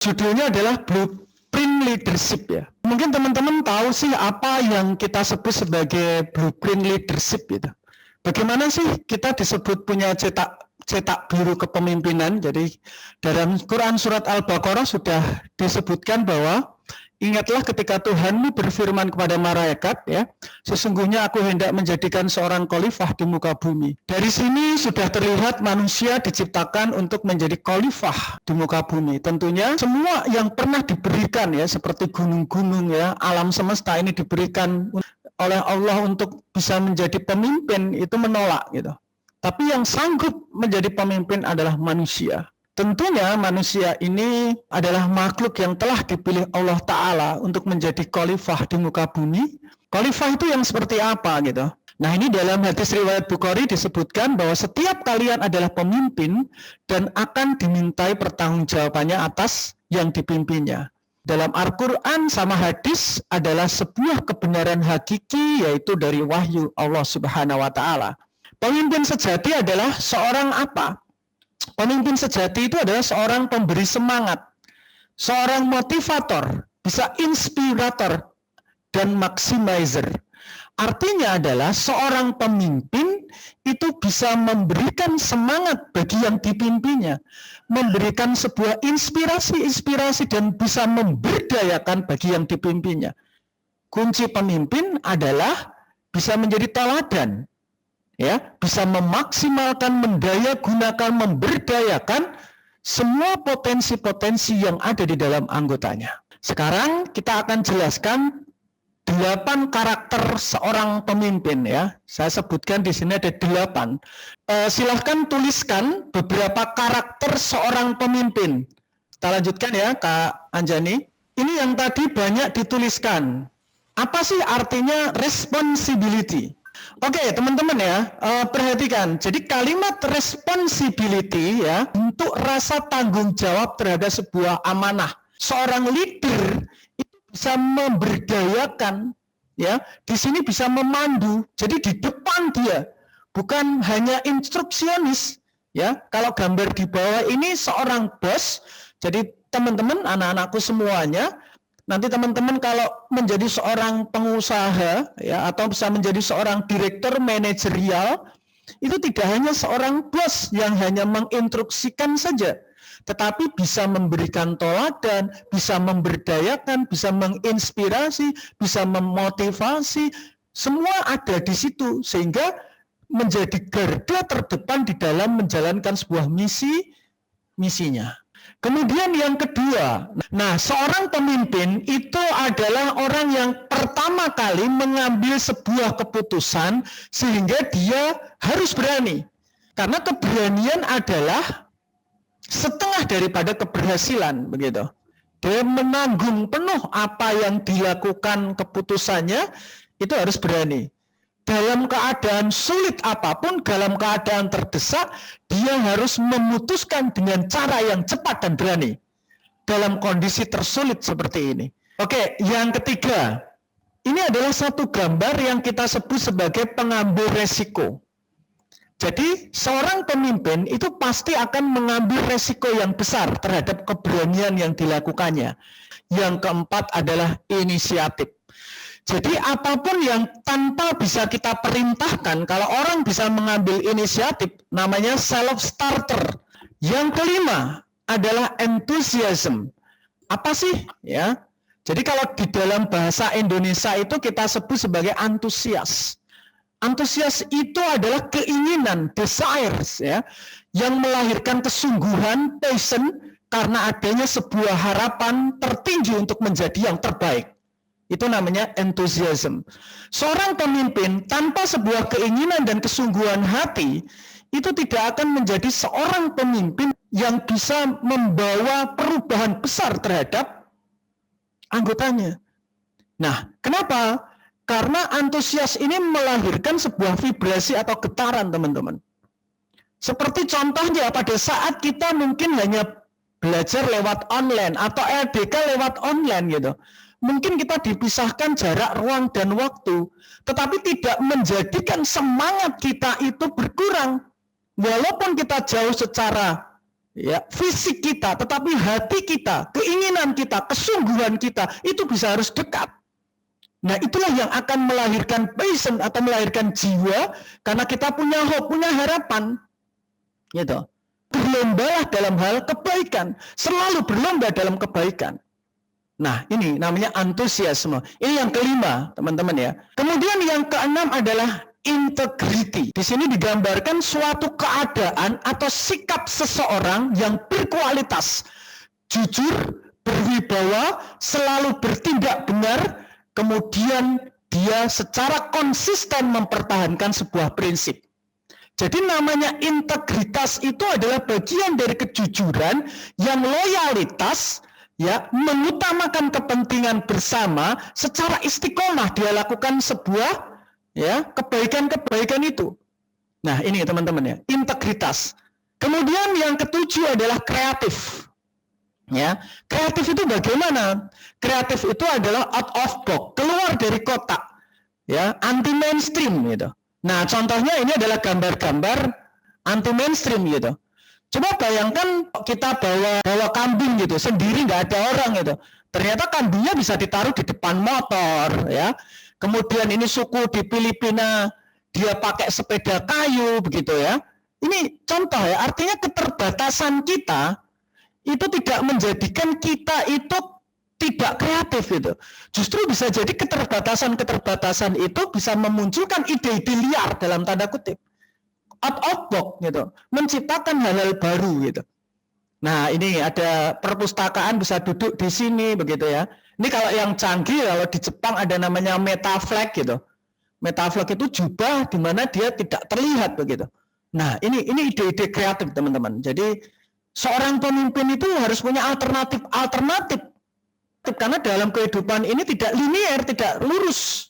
Judulnya adalah Blueprint Leadership ya. Mungkin teman-teman tahu sih apa yang kita sebut sebagai blueprint leadership gitu. Bagaimana sih kita disebut punya cetak biru kepemimpinan? Jadi dalam Quran surat Al-Baqarah sudah disebutkan bahwa ingatlah ketika Tuhanmu berfirman kepada malaikat ya, sesungguhnya aku hendak menjadikan seorang khalifah di muka bumi. Dari sini sudah terlihat manusia diciptakan untuk menjadi khalifah di muka bumi. Tentunya semua yang pernah diberikan ya, seperti gunung-gunung ya, alam semesta ini diberikan oleh Allah untuk bisa menjadi pemimpin, itu menolak gitu. Tapi yang sanggup menjadi pemimpin adalah manusia. Tentunya manusia ini adalah makhluk yang telah dipilih Allah Ta'ala untuk menjadi khalifah di muka bumi. Khalifah itu yang seperti apa gitu. Nah ini dalam hadis riwayat Bukhari disebutkan bahwa setiap kalian adalah pemimpin dan akan dimintai pertanggungjawabannya atas yang dipimpinnya. Dalam Al-Quran sama hadis adalah sebuah kebenaran hakiki, yaitu dari wahyu Allah Subhanahu wa Ta'ala. Pemimpin sejati adalah seorang apa? Pemimpin sejati itu adalah seorang pemberi semangat, seorang motivator, bisa inspirator dan maximizer. Artinya adalah seorang pemimpin itu bisa memberikan semangat bagi yang dipimpinnya, memberikan sebuah inspirasi dan bisa memberdayakan bagi yang dipimpinnya. Kunci pemimpin adalah bisa menjadi teladan, ya, bisa memaksimalkan, mendayagunakan, memberdayakan semua potensi-potensi yang ada di dalam anggotanya. Sekarang kita akan jelaskan 8 karakter seorang pemimpin ya. Saya sebutkan di sini ada 8. Silahkan tuliskan beberapa karakter seorang pemimpin. Kita lanjutkan ya Kak Anjani. Ini yang tadi banyak dituliskan. Apa sih artinya responsibility? Oke teman-teman ya, perhatikan. Jadi kalimat responsibility ya, untuk rasa tanggung jawab terhadap sebuah amanah. Seorang leader itu bisa memberdayakan ya, di sini bisa memandu. Jadi di depan dia, bukan hanya instruksionis ya. Kalau gambar di bawah ini seorang bos. Jadi teman-teman, anak-anakku semuanya, nanti teman-teman kalau menjadi seorang pengusaha ya, atau bisa menjadi seorang direktur manajerial, itu tidak hanya seorang bos yang hanya menginstruksikan saja, tetapi bisa memberikan teladan, bisa memberdayakan, bisa menginspirasi, bisa memotivasi, semua ada di situ, sehingga menjadi garda terdepan di dalam menjalankan sebuah misinya. Kemudian yang kedua, nah seorang pemimpin itu adalah orang yang pertama kali mengambil sebuah keputusan sehingga dia harus berani. Karena keberanian adalah setengah daripada keberhasilan, begitu. Dia menanggung penuh apa yang dilakukan keputusannya, itu harus berani. Dalam keadaan sulit apapun, dalam keadaan terdesak, dia harus memutuskan dengan cara yang cepat dan berani. Dalam kondisi tersulit seperti ini. Oke, yang ketiga. Ini adalah satu gambar yang kita sebut sebagai pengambil resiko. Jadi seorang pemimpin itu pasti akan mengambil resiko yang besar terhadap keberanian yang dilakukannya. Yang keempat adalah inisiatif. Jadi apapun yang tanpa bisa kita perintahkan, kalau orang bisa mengambil inisiatif, namanya self-starter. Yang kelima adalah enthusiasm. Apa sih? Ya. Jadi kalau di dalam bahasa Indonesia itu kita sebut sebagai antusias. Antusias itu adalah keinginan, desires, ya, yang melahirkan kesungguhan, passion, karena adanya sebuah harapan tertinggi untuk menjadi yang terbaik. Itu namanya enthusiasm. Seorang pemimpin tanpa sebuah keinginan dan kesungguhan hati, itu tidak akan menjadi seorang pemimpin yang bisa membawa perubahan besar terhadap anggotanya. Nah, kenapa? Karena antusias ini melahirkan sebuah vibrasi atau getaran, teman-teman. Seperti contohnya pada saat kita mungkin hanya belajar lewat online atau LDK lewat online gitu. Mungkin kita dipisahkan jarak ruang dan waktu, tetapi tidak menjadikan semangat kita itu berkurang. Walaupun kita jauh secara ya, fisik kita, tetapi hati kita, keinginan kita, kesungguhan kita itu bisa harus dekat. Nah, itulah yang akan melahirkan passion atau melahirkan jiwa, karena kita punya hope, punya harapan. Gitu. Berlombalah dalam hal kebaikan, selalu berlomba dalam kebaikan. Nah, ini namanya antusiasme. Ini yang kelima, teman-teman ya. Kemudian yang keenam adalah integrity. Di sini digambarkan suatu keadaan atau sikap seseorang yang berkualitas, jujur, berwibawa, selalu bertindak benar, kemudian dia secara konsisten mempertahankan sebuah prinsip. Jadi namanya integritas itu adalah bagian dari kejujuran yang loyalitas, ya, mengutamakan kepentingan bersama, secara istiqomah dia lakukan sebuah, ya, kebaikan-kebaikan itu. Nah, ini teman-teman ya, integritas. Kemudian yang ketujuh adalah kreatif. Ya, kreatif itu bagaimana? Kreatif itu adalah out of box, keluar dari kotak, ya, anti mainstream gitu. Nah, contohnya ini adalah gambar-gambar anti mainstream gitu. Coba bayangkan kita bawa kambing gitu, sendiri nggak ada orang gitu. Ternyata kambingnya bisa ditaruh di depan motor, ya. Kemudian ini suku di Filipina, dia pakai sepeda kayu begitu ya. Ini contoh ya, artinya keterbatasan kita itu tidak menjadikan kita itu tidak kreatif itu. Justru bisa jadi keterbatasan-keterbatasan itu bisa memunculkan ide-ide liar dalam tanda kutip. Out of box gitu. Menciptakan hal-hal baru gitu. Nah, ini ada perpustakaan bisa duduk di sini begitu ya. Ini kalau yang canggih, kalau di Jepang ada namanya metaflag gitu. Metaflag itu jubah di mana dia tidak terlihat begitu. Nah, ini ide-ide kreatif teman-teman. Jadi seorang pemimpin itu harus punya alternatif karena dalam kehidupan ini tidak linear, tidak lurus.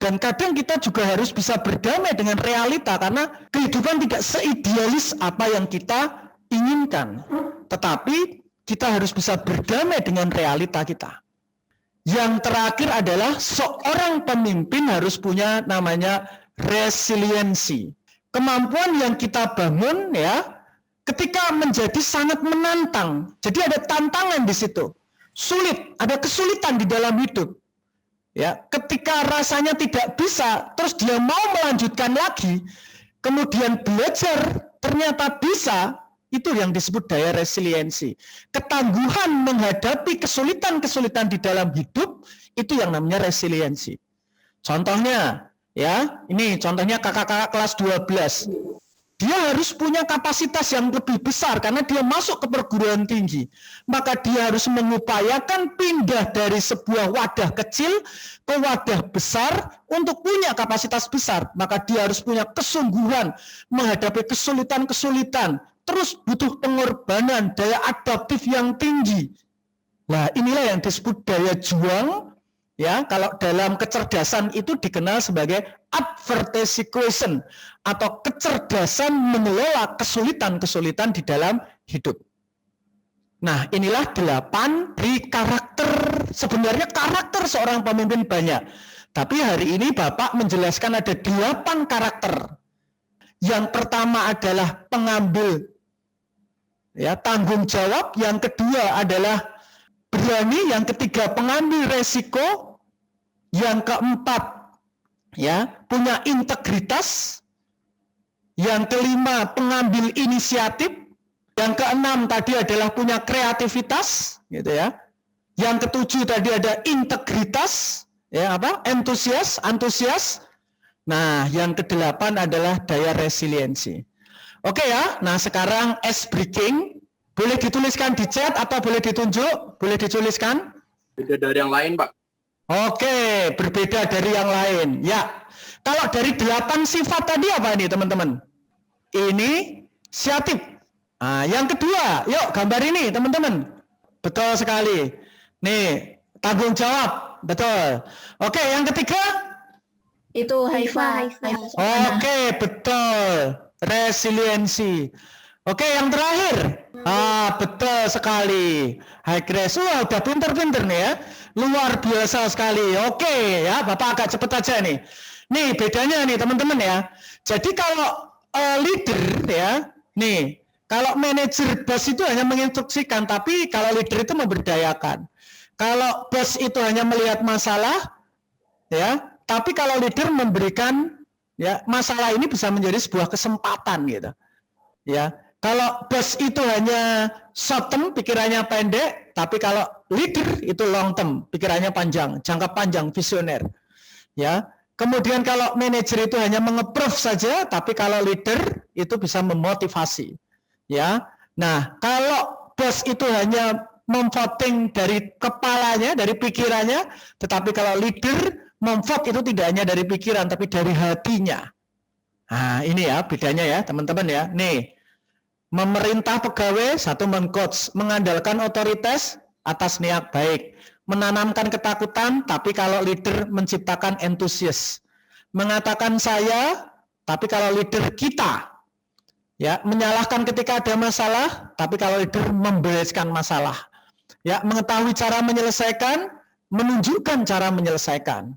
Dan kadang kita juga harus bisa berdamai dengan realita karena kehidupan tidak seidealis apa yang kita inginkan. Tetapi kita harus bisa berdamai dengan realita kita. Yang terakhir adalah seorang pemimpin harus punya namanya resiliensi. Kemampuan yang kita bangun ya ketika menjadi sangat menantang. Jadi ada tantangan di situ. Sulit, ada kesulitan di dalam hidup. Ya, ketika rasanya tidak bisa, terus dia mau melanjutkan lagi, kemudian belajar ternyata bisa, itu yang disebut daya resiliensi. Ketangguhan menghadapi kesulitan-kesulitan di dalam hidup, itu yang namanya resiliensi. Contohnya, ya, ini contohnya kakak-kakak kelas 12. Dia harus punya kapasitas yang lebih besar karena dia masuk ke perguruan tinggi. Maka dia harus mengupayakan pindah dari sebuah wadah kecil ke wadah besar untuk punya kapasitas besar. Maka dia harus punya kesungguhan menghadapi kesulitan-kesulitan. Terus butuh pengorbanan, daya adaptif yang tinggi. Nah, inilah yang disebut daya juang. Ya, kalau dalam kecerdasan itu dikenal sebagai adversity quotient atau kecerdasan mengelola kesulitan-kesulitan di dalam hidup. Nah, inilah 8 dari karakter. Sebenarnya karakter seorang pemimpin banyak. Tapi hari ini Bapak menjelaskan ada 8 karakter. Yang pertama adalah pengambil ya, tanggung jawab, yang kedua adalah berani, yang ketiga pengambil resiko, yang keempat ya punya integritas, yang kelima pengambil inisiatif, yang keenam tadi adalah punya kreativitas, gitu ya. Yang ketujuh tadi ada integritas, ya apa? Antusias. Nah, yang kedelapan adalah daya resiliensi. Oke ya. Nah, sekarang ice breaking. Boleh dituliskan di chat atau boleh ditunjuk? Boleh dituliskan? Beda dari yang lain, Pak. Oke, berbeda dari yang lain. Ya, kalau dari 8 sifat tadi apa ini teman-teman? Inisiatif. Nah, yang kedua, yuk gambar ini teman-teman. Betul sekali. Nih, tanggung jawab. Betul. Oke, yang ketiga? Itu Haifa. Oke, betul. Resiliensi. Oke, yang terakhir. Betul sekali. High Grace. Wah, udah pinter-pinter nih ya. Luar biasa sekali. Oke, ya, Bapak agak cepet aja nih. Nih, bedanya nih teman-teman ya. Jadi kalau leader ya, nih, Kalau manajer bos itu hanya menginstruksikan, tapi kalau leader itu memberdayakan. Kalau bos itu hanya melihat masalah, ya, tapi kalau leader memberikan, ya, masalah ini bisa menjadi sebuah kesempatan gitu. Ya, kalau bos itu hanya short term, pikirannya pendek, tapi kalau leader itu long term, pikirannya panjang, jangka panjang, visioner. Ya, kemudian kalau manajer itu hanya menge-approve saja, tapi kalau leader itu bisa memotivasi. Ya, nah kalau bos itu hanya memvoting dari kepalanya, dari pikirannya, tetapi kalau leader memvote itu tidak hanya dari pikiran, tapi dari hatinya. Nah, ini ya bedanya ya teman-teman ya. Nih, memerintah pegawai satu mengcoach, mengandalkan otoritas atas niat baik, menanamkan ketakutan, tapi kalau leader menciptakan entusias, mengatakan saya, tapi kalau leader kita, ya, menyalahkan ketika ada masalah, tapi kalau leader membereskan masalah, ya, mengetahui cara menyelesaikan, menunjukkan cara menyelesaikan,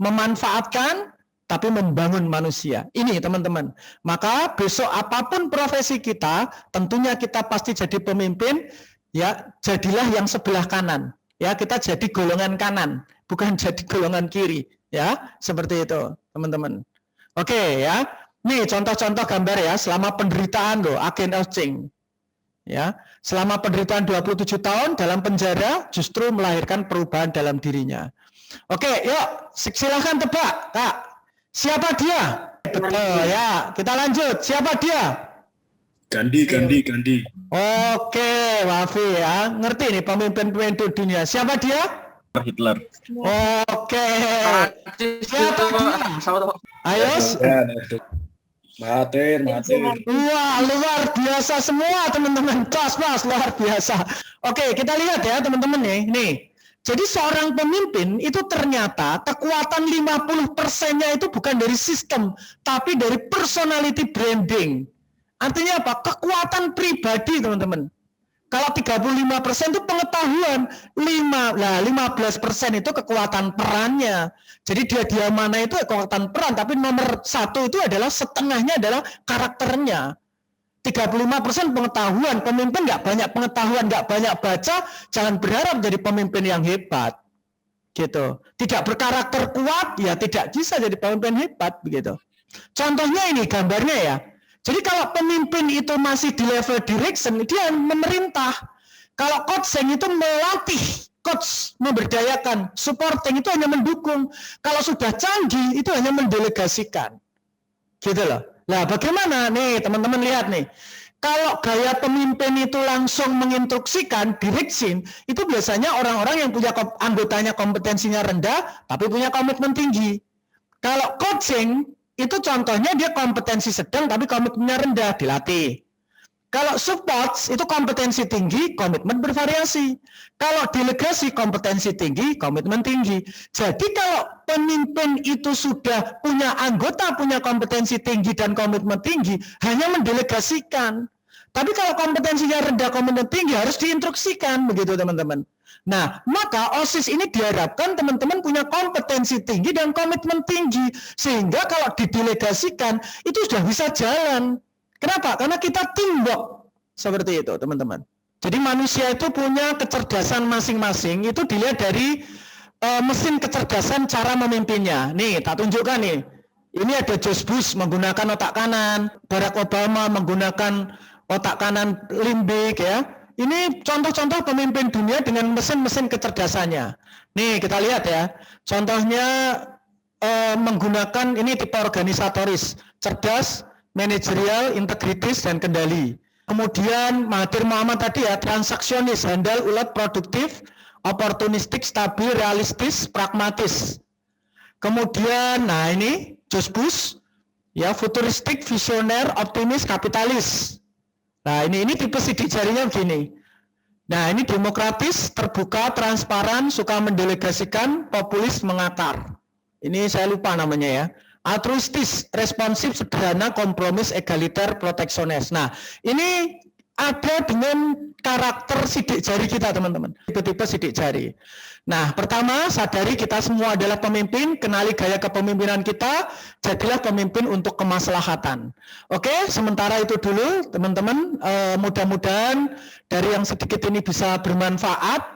memanfaatkan, tapi membangun manusia. Ini teman-teman. Maka besok apapun profesi kita, tentunya kita pasti jadi pemimpin, ya, jadilah yang sebelah kanan. Ya, kita jadi golongan kanan, bukan jadi golongan kiri, ya, seperti itu, teman-teman. Oke, ya. Nih contoh-contoh gambar ya, selama penderitaan loh, agen of change. Ya, selama penderitaan 27 tahun dalam penjara justru melahirkan perubahan dalam dirinya. Oke, yuk silahkan tebak, Kak. Siapa dia? Betul ya, kita lanjut. Siapa dia? Gandhi. Oke, Wafi ya, ngerti nih pemimpin dunia. Siapa dia? Hitler. Oke. Siapa dia? Ayo. Mahathir. Wah, luar biasa semua teman-teman. Pas, luar biasa. Oke, kita lihat ya teman-teman nih. Jadi seorang pemimpin itu ternyata kekuatan 50%-nya itu bukan dari sistem, tapi dari personality branding. Artinya apa? Kekuatan pribadi, teman-teman. Kalau 35% itu pengetahuan, 15% itu kekuatan perannya. Jadi dia mana itu kekuatan peran, tapi nomor 1 itu adalah setengahnya adalah karakternya. 35% pengetahuan, pemimpin nggak banyak pengetahuan, nggak banyak baca, jangan berharap jadi pemimpin yang hebat. Gitu. Tidak berkarakter kuat, ya tidak bisa jadi pemimpin hebat, begitu. Contohnya ini gambarnya ya. Jadi kalau pemimpin itu masih di level direction, dia memerintah. Kalau coaching itu melatih, coach memberdayakan, supporting itu hanya mendukung. Kalau sudah canggih itu hanya mendelegasikan. Gitu loh. Nah, bagaimana nih teman-teman lihat nih. Kalau gaya pemimpin itu langsung menginstruksikan, direction, itu biasanya orang-orang yang punya anggotanya kompetensinya rendah, tapi punya komitmen tinggi. Kalau coaching, itu contohnya dia kompetensi sedang tapi komitmennya rendah, dilatih. Kalau support itu kompetensi tinggi, komitmen bervariasi. Kalau delegasi kompetensi tinggi, komitmen tinggi. Jadi kalau pemimpin itu sudah punya anggota, punya kompetensi tinggi dan komitmen tinggi, hanya mendelegasikan. Tapi kalau kompetensinya rendah, komitmen tinggi harus diinstruksikan, begitu teman-teman. Nah, maka OSIS ini diharapkan teman-teman punya kompetensi tinggi dan komitmen tinggi. Sehingga kalau didelegasikan, itu sudah bisa jalan. Kenapa? Karena kita teamwork. Seperti itu, teman-teman. Jadi manusia itu punya kecerdasan masing-masing. Itu dilihat dari mesin kecerdasan cara memimpinnya. Nih, tak tunjukkan nih. Ini ada George Bush menggunakan otak kanan. Barack Obama menggunakan otak kanan limbik ya. Ini contoh-contoh pemimpin dunia dengan mesin-mesin kecerdasannya. Nih kita lihat ya, contohnya menggunakan ini tipe organisatoris, cerdas, manajerial, integritis, dan kendali. Kemudian Mahathir Muhammad tadi ya, transaksionis, handal, ulet, produktif, oportunistik, stabil, realistis, pragmatis. Kemudian, nah ini George Bush, ya futuristik, visioner, optimis, kapitalis. Nah ini tipe sidik jarinya begini. Nah ini demokratis, terbuka, transparan, suka mendelegasikan, populis, mengakar. Ini saya lupa namanya ya. Altruistis, responsif, sederhana, kompromis, egaliter, proteksionis. Nah ini ada dengan karakter sidik jari kita, teman-teman. Tipe-tipe sidik jari. Nah, pertama, sadari kita semua adalah pemimpin, kenali gaya kepemimpinan kita, jadilah pemimpin untuk kemaslahatan. Oke, sementara itu dulu, teman-teman. Mudah-mudahan dari yang sedikit ini bisa bermanfaat.